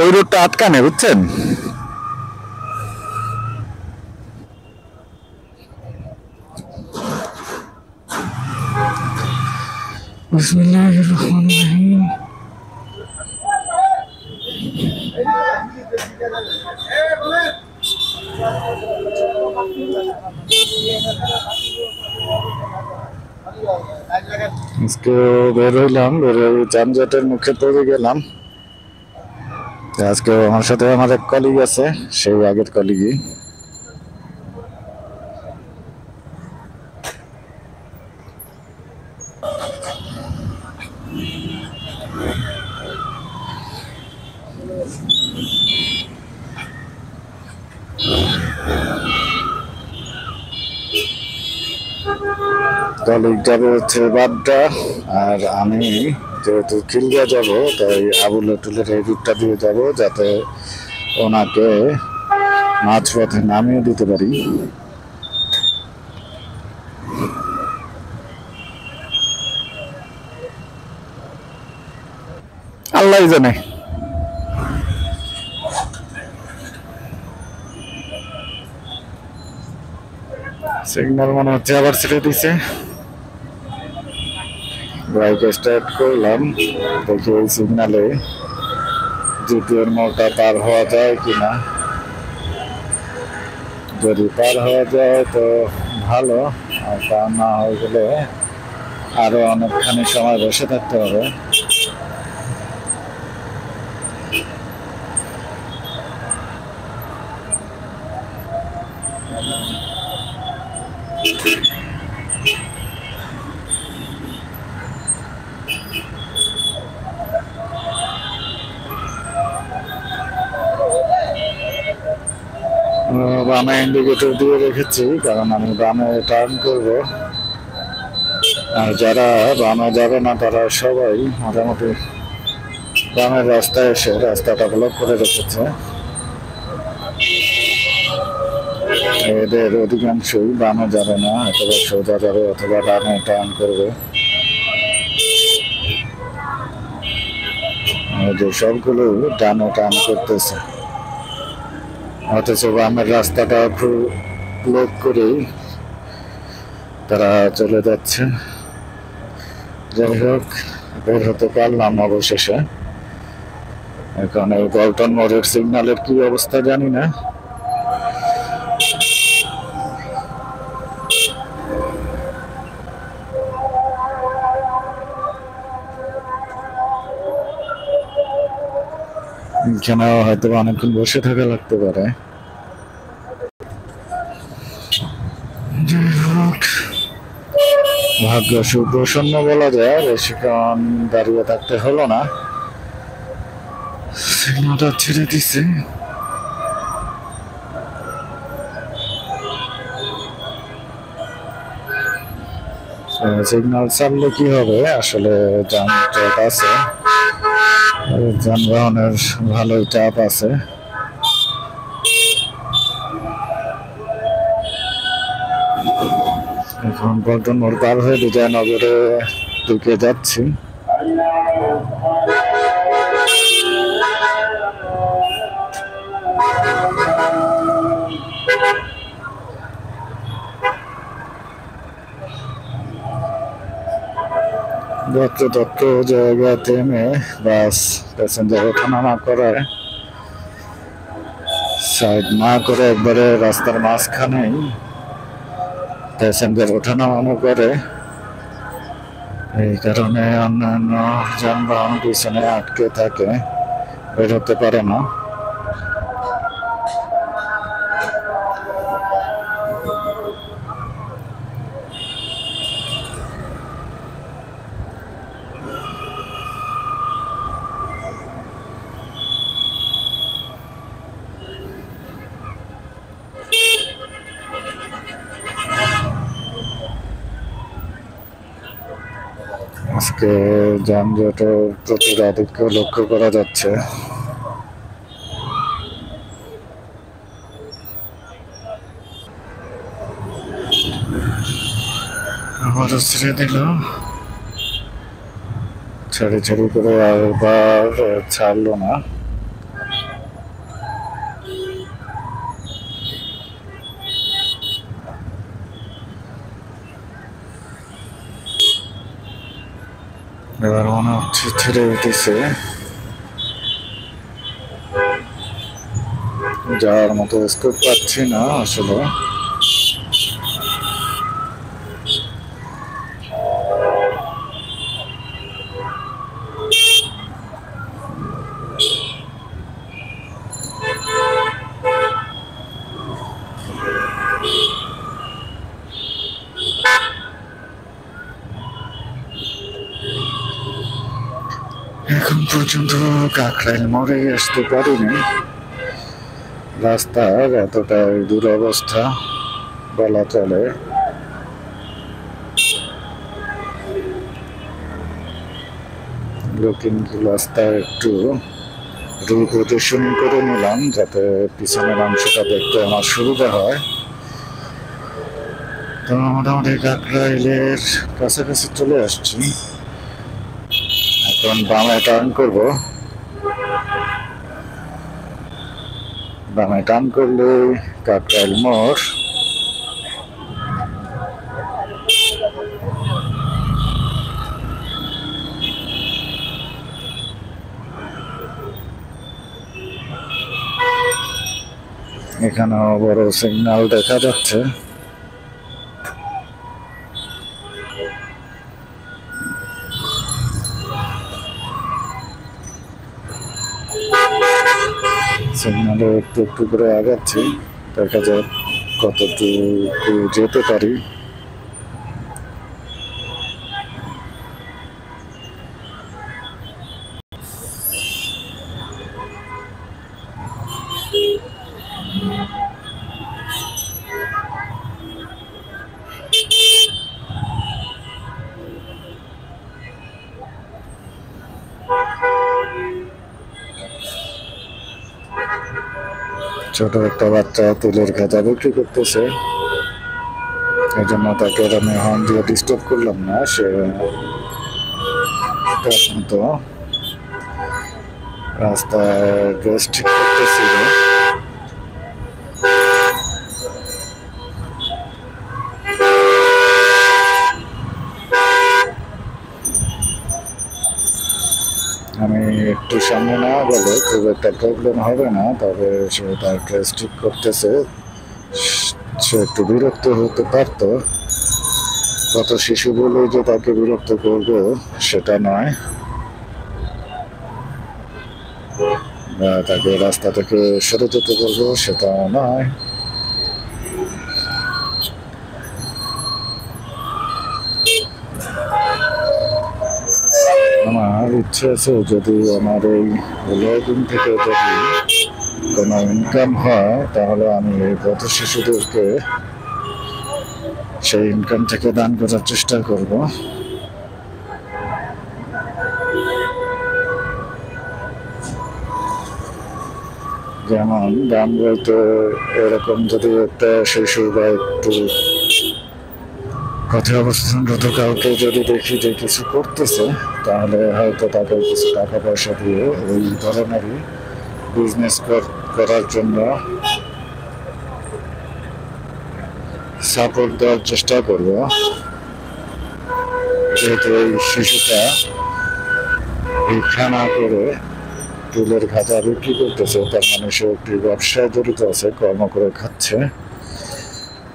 ওই রোডটা আটকানে, বুঝছেন? বিসমিল্লাহির রহমানির রহিম। আজকে বের হইলাম, যানজটের মুখে পড়ে গেলাম। আজকে আমার সাথে আমার এক কলিগ আছে, সেই আগের কলিগই। কলিগ যাবে হচ্ছে বাড্ডা, আর আমি যেহেতু খিলগা যাব, তাই আবুল হোটেলের এই রুটটা দিয়ে যাব, যাতে ওনাকে মাঝপথে নামিয়ে দিতে পারি। আল্লাহ জানে। সিগন্যাল মনে হচ্ছে আবার ছেড়ে দিছে। বাইক স্টার্ট করলাম, দেখি ওই সিগন্যালে দ্বিতীয় মোড়টা পার হওয়া যায় কিনা। যদি পার হওয়া যায় তো ভালো, আর পার না হয়ে গেলে আরো অনেকখানি সময় বসে থাকতে হবে। বামে ইন্ডিকেটর দিয়ে রেখেছি, কারণ আমি বামে টার্ন করব। আর যারা বামে যাবে না তারা সবাই মোটামুটি বামের রাস্তায় এসে রাস্তাটা ব্লক করে রেখেছে। এদের অধিকাংশই বামে যাবে না, অথবা সোজা যাবে অথবা ডানে টার্ন করবে। যে সবগুলো ডানে টার্ন করতেছে, অথচ বামের রাস্তাটা ব্লক করেই তারা চলে যাচ্ছে। যাই হোক, বের হতে পারলাম অবশেষে। এখন এই পল্টন মোড়ের সিগন্যালের কি অবস্থা জানি না। এখানেও হয়তো অনেকক্ষণ বসে থাকা লাগতে পারে। ভাগ্য সুপ্রসন্ন বলা যায়, বেশিক্ষণ দাঁড়িয়ে থাকতে হলো না, সিগন্যালটা ছেড়ে দিছে। সিগন্যাল ছাড়লে কি হবে, আসলে যানজট আছে, যানবাহনের ভালোই চাপ আছে। এখন পল্টন মোড় পার হয়ে বিজয়নগরে ঢুকে যাচ্ছি। যত্র জায়গা থেমে বাস প্যাসেঞ্জার ওঠানামা করে, সাইড না করে একবারে রাস্তার মাঝখানেই প্যাসেঞ্জার ওঠানামা করে। এই কারণে অন্যান্য যানবাহন পিছনে আটকে থাকে, বের হতে পারে না। আজকে যানজটের প্রচুর আধিক্য লক্ষ্য করা যাচ্ছে। আবারও ছেড়ে দিল, ছাড়ি করে আবার ছাড়লো না। এবার মনে হচ্ছে ছেড়ে দিতেছে, যাওয়ার মতো স্কোপ পাচ্ছি না আসলে। এখন পর্যন্ত কাকরাইল মোড়ে আসতে পারিনি। রাস্তার এতটাই দুরবস্থা বলা চলে। কিন্তু রাস্তায় একটু রুল প্রদর্শনী করে নিলাম যাতে পিছনের অংশটা দেখতে আমার সুবিধা হয়। তো মোটামুটি কাকরাইলের কাছাকাছি চলে আসছি। এখন বামে টার্ন করব। বামে টার্ন করলে কাকরাইল মোড়। এখানেও বড় সিগন্যাল দেখা যাচ্ছে। সিগন্যালে একটু একটু করে আগাচ্ছি, দেখা যাক কতটুকু যেতে পারি। ছোট একটা বাচ্চা তুলের খাঁচা বিক্রি করতেছে, এই জন্য তাকে আমি হর্ন দিয়ে ডিস্টার্ব করলাম না। সে তো রাস্তায় ড্রেস ঠিক করতেছিল। আমি একটু সামনে না গেলে খুব একটা প্রবলেম হবে না, তবে সে তার ড্রেস ঠিক করতেছে, সে একটু বিরক্ত হতে পারত। কত শিশু বলে যে তাকে বিরক্ত করবো সেটা নয়, বা তাকে রাস্তা থেকে সরে যেতে বলবো সেটা নয়। আমার ইচ্ছে আছে যদি আমার এই ব্লগিং থেকে যদি কোনো ইনকাম হয় তাহলে আমি এই পথ শিশুদেরকে সেই ইনকাম থেকে দান করার চেষ্টা করব। যেমন গান বলতে এরকম যদি একটা শিশু বা একটু পথে অবস্থানরত কাউকে যদি দেখি যে কিছু করতেছে, তাহলে হয়তো তাকে কিছু টাকা পয়সা দিয়ে ওই ধরনেরই বিজনেস করার জন্য সাপোর্ট দেওয়ার চেষ্টা করব। যেহেতু এই শিশুটা ভিক্ষা না করে তুলের খাঁচা বিক্রি করতেছে, তার মানে সে একটি ব্যবসায় জড়িত আছে, কর্ম করে খাচ্ছে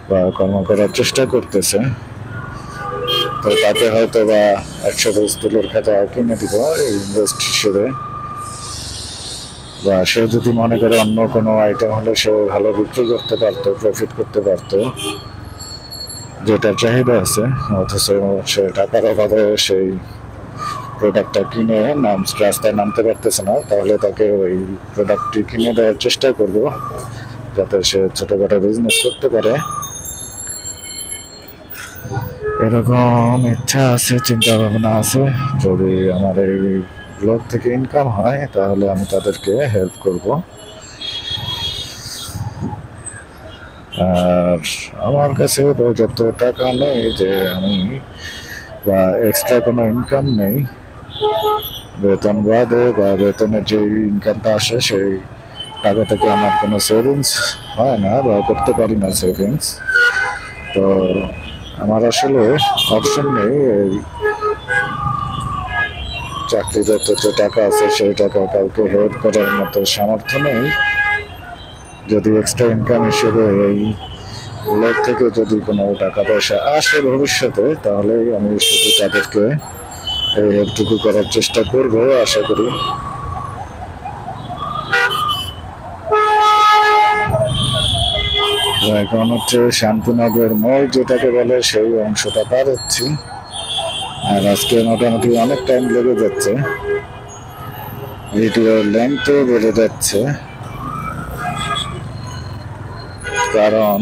বা কর্ম করার চেষ্টা করতেছে। তো তাকে হয়তো বা 100 পিস তুলের খাঁচা কিনে দিব এই ইনভেস্ট হিসেবে, বা সে যদি মনে করে অন্য কোনো আইটেম হলে সে ভালো বিক্রি করতে পারতো, প্রফিট করতে পারতো, যেটা চাহিদা আছে, অথচ সে টাকার অভাবে সেই প্রোডাক্টটা কিনে রাস্তায় নামতে পারতেছে না, তাহলে তাকে ওই প্রোডাক্টটি কিনে দেওয়ার চেষ্টা করব যাতে সে ছোটখাটো বিজনেস করতে পারে। এরকম ইচ্ছা আছে, চিন্তা ভাবনা আছে। যদি আমার এই ব্লগ থেকে ইনকাম হয় তাহলে আমি তাদেরকে হেল্প করব। আর আমার কাছে যত টাকা নেই যে আমি বা এক্সট্রা কোনো ইনকাম নেই, বেতন বাদে বা বেতনের যে ইনকামটা আসে সেই টাকা থেকে আমার কোনো সেভিংস হয় না বা করতে পারি না সেভিংস। তো আমার আসলে অপশন নেই এই চাকরিরত যে টাকা আছে সেই টাকা কাউকে হেল্প করার মতো সামর্থ্য নেই। যদি এক্সট্রা ইনকাম হিসেবে এই লোক থেকে যদি কোনো টাকা পয়সা আসে ভবিষ্যতে, তাহলে আমি শুধু তাদেরকে এই হেল্পটুকু করার চেষ্টা করব, আশা করি। এখন হচ্ছে শান্তিনগর মোড় যেটাকে বলে সেই অংশটা পার হচ্ছি। আর আজকে মোটামুটি অনেক টাইম লেগে যাচ্ছে, ভিডিওর লেন্থও বেড়ে যাচ্ছে, কারণ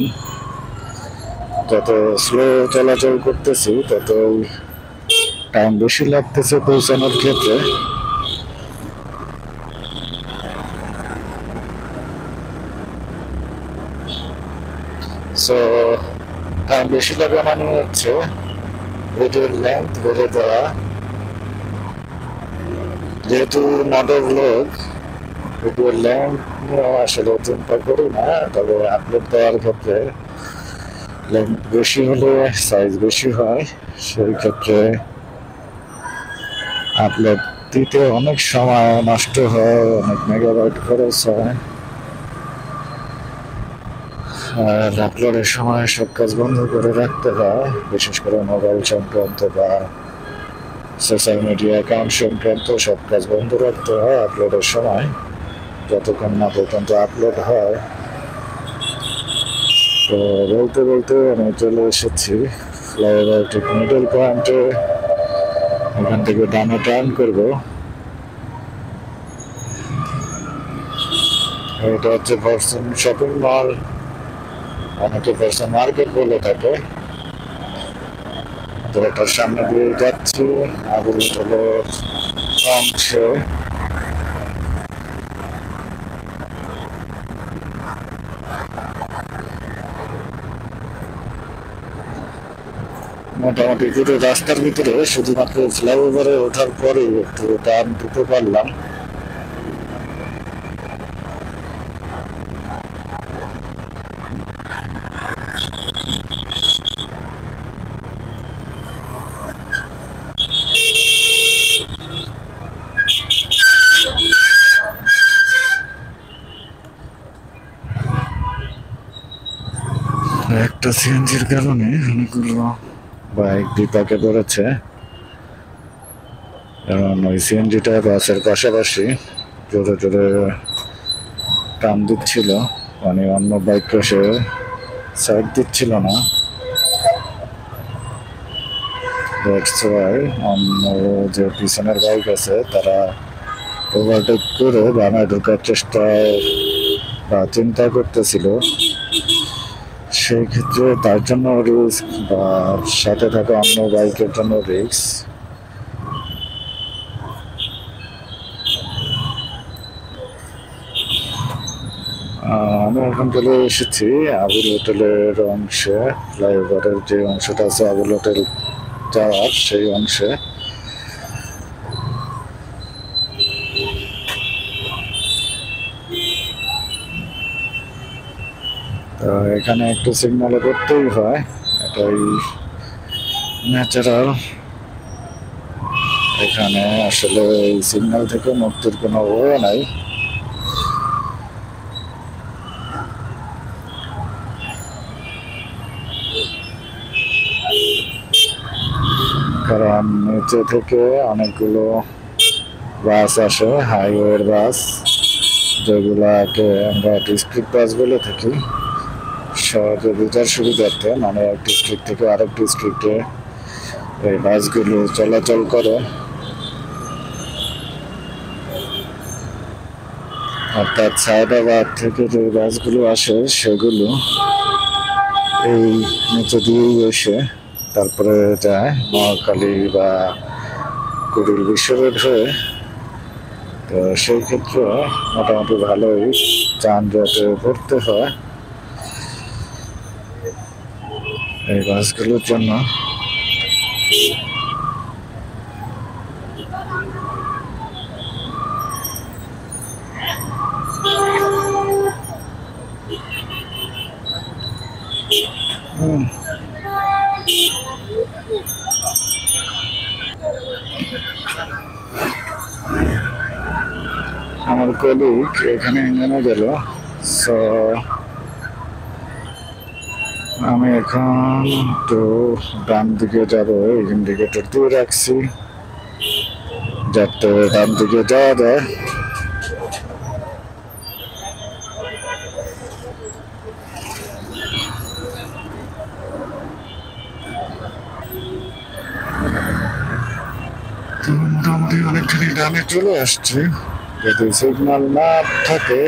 যত স্লো চলাচল করতেছি তত টাইম বেশি লাগতেছে পৌঁছানোর ক্ষেত্রে। সো টাইম বেশি লাগা মানে হচ্ছে ভিডিওর লেন্থ বেড়ে দেওয়া। যেহেতু নট ব্লগ, ভিডিওর লেন্থ আসলে চিন্তা করি না, তবে আপলোড দেওয়ার ক্ষেত্রে লেন্থ বেশি হলে সাইজ বেশি হয়, সেই ক্ষেত্রে আপলোড দিতে অনেক সময় নষ্ট হয়, অনেক মেগাবাইট খরচ হয়। আর আপলোডের সময় সব কাজ বন্ধ করে রাখতে হয়, বিশেষ করে মোবাইল সংক্রান্ত বা সোশ্যাল মিডিয়া অ্যাকাউন্ট সংক্রান্ত সব কাজ বন্ধ রাখতে হয় আপলোডের সময়, যতক্ষণ না পর্যন্ত আপলোড হয়। তো বলতে বলতে আমি চলে এসেছি ফ্লাইওভার ঠিক মিডল পয়েন্টে। এখান থেকে ডানে টার্ন করবো। এটা হচ্ছে ভার্সন শপিং মল, অনেকে ভার্সন মার্কেট বলে থাকে। তো এটার সামনে দিয়ে যাচ্ছি আবুলতলের অংশে। মোটামুটি পুরো রাস্তার ভিতরে শুধুমাত্র ফ্লাইওভারে ওঠার পরে একটু টার্ন দিতে পারলাম। একটা সিএনজির কারণে অনেকগুলো বাইক বিপাকে পড়েছে, কারণ ওই সিএনজিটা বাসের পাশাপাশি জোরে জোরে টান দিচ্ছিল, মানে অন্য বাইককে সে সাইড দিচ্ছিল না। দ্যাটস ওয়াই অন্য যে পিছনের বাইক আছে তারা ওভারটেক করে বামে ঢোকার চেষ্টায় বা চিন্তা করতেছিল, সেই ক্ষেত্রে তার জন্য রিস্ক বা সাথে থাকা অন্য বাইকের জন্য রিস্ক। আমি এখন চলে এসেছি আবুল হোটেলের অংশে, ফ্লাইওভারের যে অংশটা আছে আবুল হোটেল যাওয়ার সেই অংশে। তো এখানে একটু সিগন্যালে করতেই হয়, এটাই ন্যাচারাল। এখানে আসলে এই সিগন্যাল থেকে মুক্তির কোনো ওয়ে নাই। কারণ নিচে থেকে অনেকগুলো বাস আসে, হাইওয়ের বাস, যেগুলাকে আমরা ডিস্ট্রিক্ট বাস বলে থাকি। সহযোগিতার সুবিধার্থে, মানে এক ডিস্ট্রিক্ট থেকে আরেক ডিস্ট্রিক্টে এই বাসগুলো চলাচল করে। অর্থাৎ সায়দাবাদ থেকে যে বাসগুলো আসে সেগুলো এই নিচে দিয়েই এসে তারপরে যায় মহাখালী বা কুড়িল বিশ্বরোড হয়ে। তো সেই ক্ষেত্রে মোটামুটি ভালোই যানজটে পড়তে হয় এই বাসগুলোর জন্য। আমার কলিগ এখানে নেমে গেল। সো আমি এখন তো ডান দিকে যাবো, ইন্ডিকেটর দিয়ে রাখছি যাতে ডান দিকে যাওয়া যায়। মোটামুটি অনেকখানি ডানে চলে আসছে। যদি সিগন্যাল না থাকে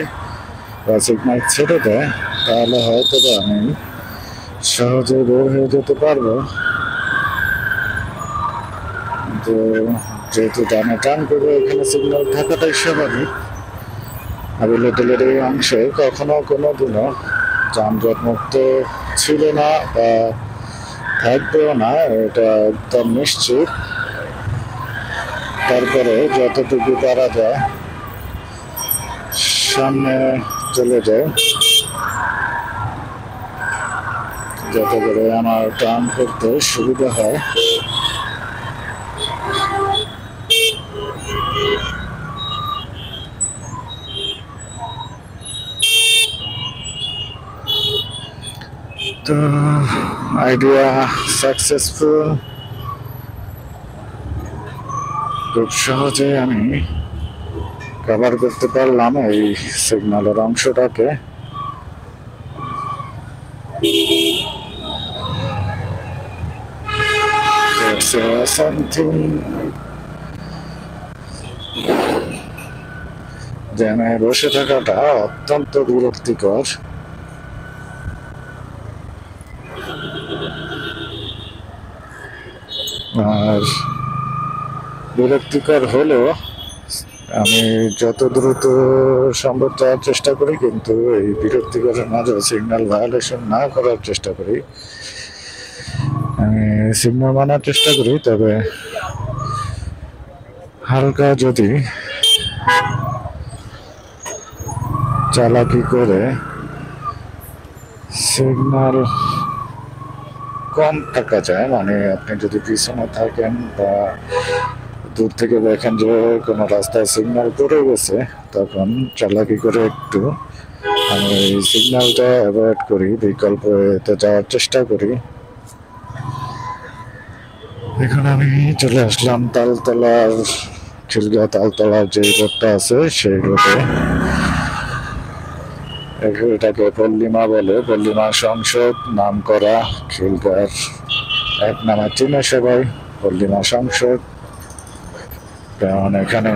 বা সিগন্যাল ছেড়ে দেয় তাহলে হয়তো আমি সহজে বের হয়ে যেতে পারবো। তো যেহেতু ডানে টান করবো, এখানে সিগন্যাল থাকাটাই স্বাভাবিক। আবিলেটেলের এই অংশে কখনো কোনো দিনও যানজট মুক্ত ছিল না বা থাকবেও না, এটা একদম নিশ্চিত। তারপরে যতটুকু পারা যায় সামনে চলে যায়, যাতে করে আমার টার্ন করতে সুবিধা হয়। তো আইডিয়া সাকসেসফুল। খুব সহজে আমি কভার করতে পারলাম এই সিগন্যালের অংশটাকে। জ্যামে বসে থাকাটা অত্যন্ত বিরক্তিকর। আর বিরক্তিকর হলেও আমি যত দ্রুত সম্ভব যাওয়ার চেষ্টা করি, কিন্তু এই বিরক্তিকরের মাঝে সিগন্যাল ভায়োলেশন না করার চেষ্টা করি। আমি সিগন্যাল মানার চেষ্টা করি, তবে হালকা যদি চালাকি করে সিগন্যাল কম থাকা যায়, মানে আপনি যদি পিছনে থাকেন বা দূর থেকে দেখেন যে কোনো রাস্তায় সিগন্যাল পড়ে গেছে, তখন চালাকি করে একটু আমি সিগন্যালটা অ্যাভয়েড করি, বিকল্প এতে যাওয়ার চেষ্টা করি। এখন আমি চলে আসলাম তালতলার, খিলগাঁও তালতলার যে রোডটা আছে সেই রোডে। এটাকে পল্লিমা বলে, পল্লিমা সংসদ নাম করা খিলগাঁওর এক নামে চিনে সবাই, পল্লিমা সংসদ। কারণ এখানে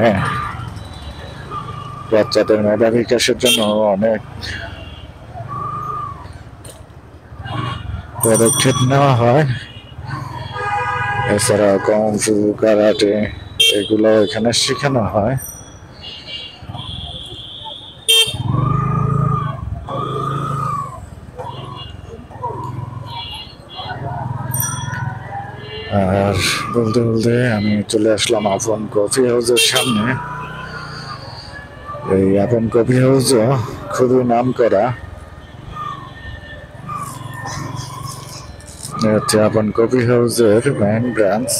বাচ্চাদের মেধা বিকাশের জন্য অনেক পদক্ষেপ নেওয়া হয়। এছাড়া কুংফু, কারাটে এগুলো এখানে শেখানো হয়। আর বলতে বলতে আমি চলে আসলাম আপন কফি হাউসের সামনে। এই আপন কফি হাউসও খুবই নাম করা। হচ্ছে আপন কফি হাউসের মেইন ব্রাঞ্চ।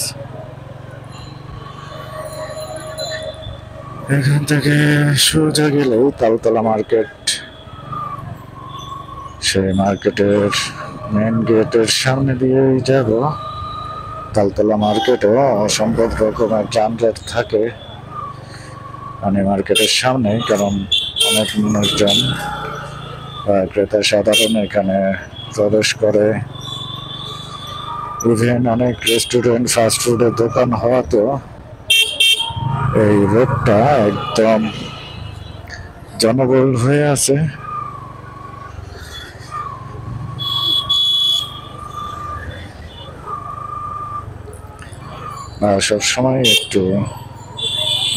এখান থেকে সোজা গেলেই তালতলা মার্কেট। সেই মার্কেটের মেইন গেটের সামনে দিয়েই যাব। তালতলা মার্কেটও অসম্ভব রকমের যানজট থাকে মানে মার্কেটের সামনে, কারণ অনেক মানুষজন ক্রেতা সাধারণ এখানে প্রবেশ করে। ইভেন অনেক রেস্টুরেন্ট, ফাস্টফুডের দোকান হওয়াতেও এই রোডটা একদম জনবহুল হয়ে আছে। আর সবসময় একটু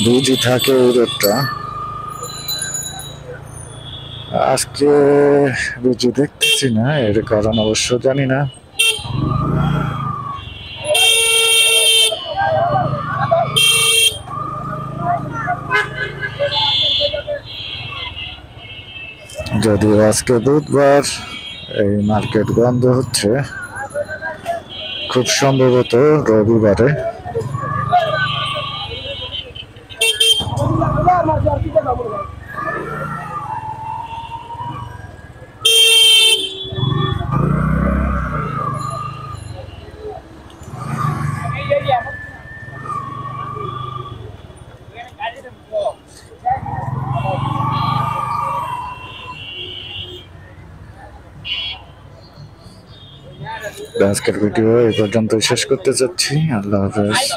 বিজি থাকে এই রোডটা। আজকে বিজি দেখতেছি না, এর কারণ অবশ্য জানি না। যদিও আজকে বুধবার, এই মার্কেট বন্ধ হচ্ছে, খুব সম্ভবত রবিবারে। আজকের ভিডিও এই পর্যন্ত শেষ করতে চাচ্ছি। আল্লাহ হাফেজ।